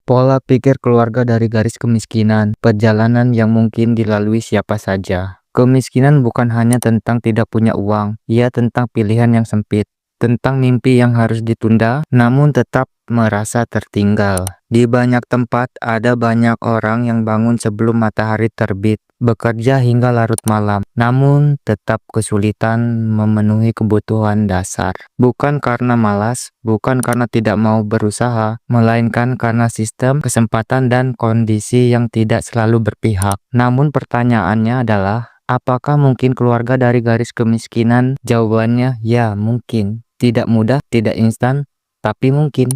Pola pikir keluarga dari garis kemiskinan, perjalanan yang mungkin dilalui siapa saja. Kemiskinan bukan hanya tentang tidak punya uang, ia tentang pilihan yang sempit, tentang mimpi yang harus ditunda, namun tetap merasa tertinggal. Di banyak tempat ada banyak orang yang bangun sebelum matahari terbit, bekerja hingga larut malam, namun tetap kesulitan memenuhi kebutuhan dasar. Bukan karena malas, bukan karena tidak mau berusaha, melainkan karena sistem, kesempatan, dan kondisi yang tidak selalu berpihak. Namun pertanyaannya adalah, apakah mungkin keluarga dari garis kemiskinan? Jawabannya ya, mungkin. Tidak mudah, tidak instan, tapi mungkin.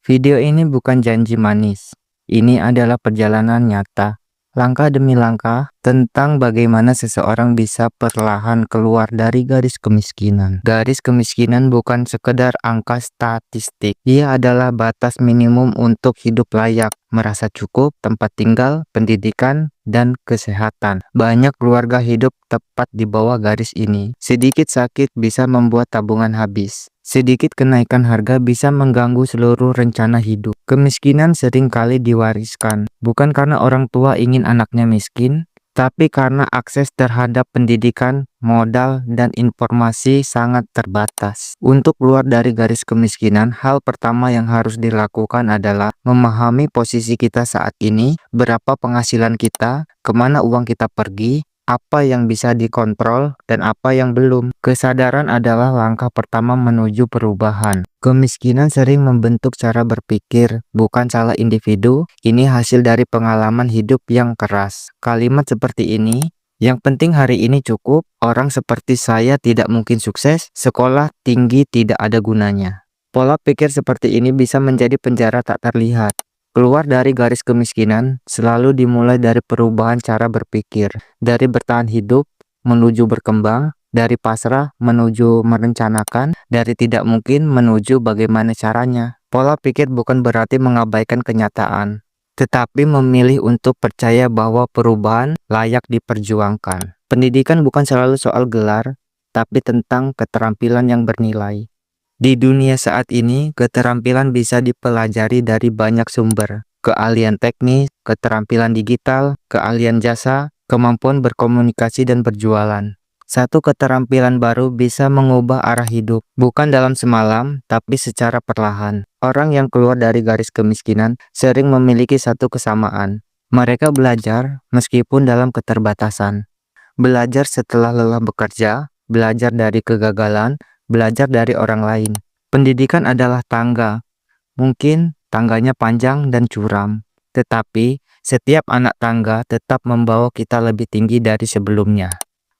Video ini bukan janji manis. Ini adalah perjalanan nyata, langkah demi langkah, tentang bagaimana seseorang bisa perlahan keluar dari garis kemiskinan. Garis kemiskinan bukan sekedar angka statistik. Ia adalah batas minimum untuk hidup layak, merasa cukup, tempat tinggal, pendidikan, dan kesehatan. Banyak keluarga hidup tepat di bawah garis ini. Sedikit sakit bisa membuat tabungan habis. Sedikit kenaikan harga bisa mengganggu seluruh rencana hidup. Kemiskinan sering kali diwariskan, bukan karena orang tua ingin anaknya miskin, tapi karena akses terhadap pendidikan, modal, dan informasi sangat terbatas. Untuk keluar dari garis kemiskinan, hal pertama yang harus dilakukan adalah memahami posisi kita saat ini, berapa penghasilan kita, kemana uang kita pergi, apa yang bisa dikontrol, dan apa yang belum. Kesadaran adalah langkah pertama menuju perubahan. Kemiskinan sering membentuk cara berpikir, bukan salah individu, ini hasil dari pengalaman hidup yang keras. Kalimat seperti ini, yang penting hari ini cukup, orang seperti saya tidak mungkin sukses, sekolah tinggi tidak ada gunanya. Pola pikir seperti ini bisa menjadi penjara tak terlihat. Keluar dari garis kemiskinan selalu dimulai dari perubahan cara berpikir, dari bertahan hidup menuju berkembang, dari pasrah menuju merencanakan, dari tidak mungkin menuju bagaimana caranya. Pola pikir bukan berarti mengabaikan kenyataan, tetapi memilih untuk percaya bahwa perubahan layak diperjuangkan. Pendidikan bukan selalu soal gelar, tapi tentang keterampilan yang bernilai. Di dunia saat ini, keterampilan bisa dipelajari dari banyak sumber. Keahlian teknis, keterampilan digital, keahlian jasa, kemampuan berkomunikasi dan berjualan. Satu keterampilan baru bisa mengubah arah hidup, bukan dalam semalam, tapi secara perlahan. Orang yang keluar dari garis kemiskinan sering memiliki satu kesamaan. Mereka belajar meskipun dalam keterbatasan. Belajar setelah lelah bekerja, belajar dari kegagalan, belajar dari orang lain. Pendidikan adalah tangga. Mungkin tangganya panjang dan curam, tetapi setiap anak tangga tetap membawa kita lebih tinggi dari sebelumnya.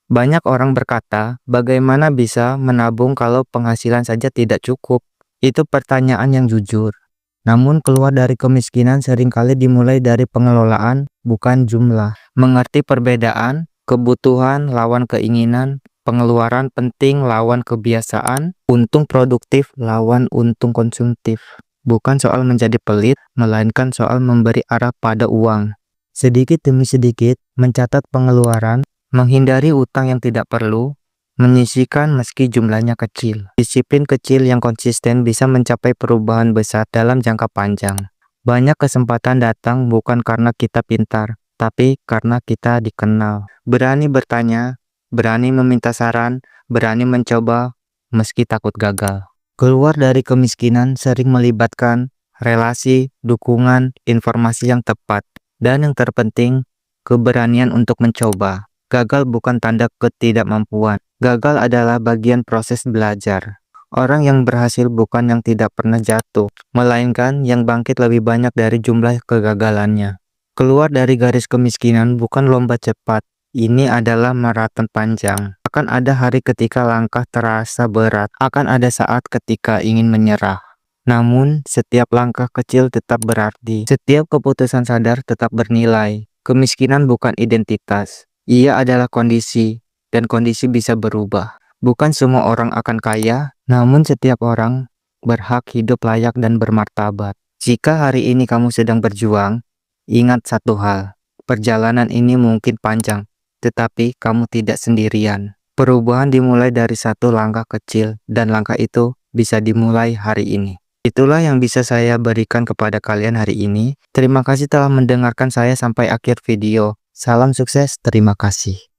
Banyak orang berkata, bagaimana bisa menabung kalau penghasilan saja tidak cukup? Itu pertanyaan yang jujur. Namun keluar dari kemiskinan seringkali dimulai dari pengelolaan, bukan jumlah. Mengerti perbedaan, kebutuhan lawan keinginan, pengeluaran penting lawan kebiasaan, untung produktif lawan untung konsumtif. Bukan soal menjadi pelit, melainkan soal memberi arah pada uang. Sedikit demi sedikit, mencatat pengeluaran, menghindari utang yang tidak perlu, menyisihkan meski jumlahnya kecil. Disiplin kecil yang konsisten bisa mencapai perubahan besar dalam jangka panjang. Banyak kesempatan datang bukan karena kita pintar, tapi karena kita dikenal. Berani bertanya, berani meminta saran, berani mencoba meski takut gagal. Keluar dari kemiskinan sering melibatkan relasi, dukungan, informasi yang tepat, dan yang terpenting, keberanian untuk mencoba. Gagal bukan tanda ketidakmampuan. Gagal adalah bagian proses belajar. Orang yang berhasil bukan yang tidak pernah jatuh, melainkan yang bangkit lebih banyak dari jumlah kegagalannya. Keluar dari garis kemiskinan bukan lomba cepat. Ini adalah maraton panjang. Akan ada hari ketika langkah terasa berat. Akan ada saat ketika ingin menyerah. Namun, setiap langkah kecil tetap berarti. Setiap keputusan sadar tetap bernilai. Kemiskinan bukan identitas. Ia adalah kondisi, dan kondisi bisa berubah. Bukan semua orang akan kaya, namun setiap orang berhak hidup layak dan bermartabat. Jika hari ini kamu sedang berjuang, ingat satu hal. Perjalanan ini mungkin panjang, tetapi kamu tidak sendirian. Perubahan dimulai dari satu langkah kecil, dan langkah itu bisa dimulai hari ini. Itulah yang bisa saya berikan kepada kalian hari ini. Terima kasih telah mendengarkan saya sampai akhir video. Salam sukses, terima kasih.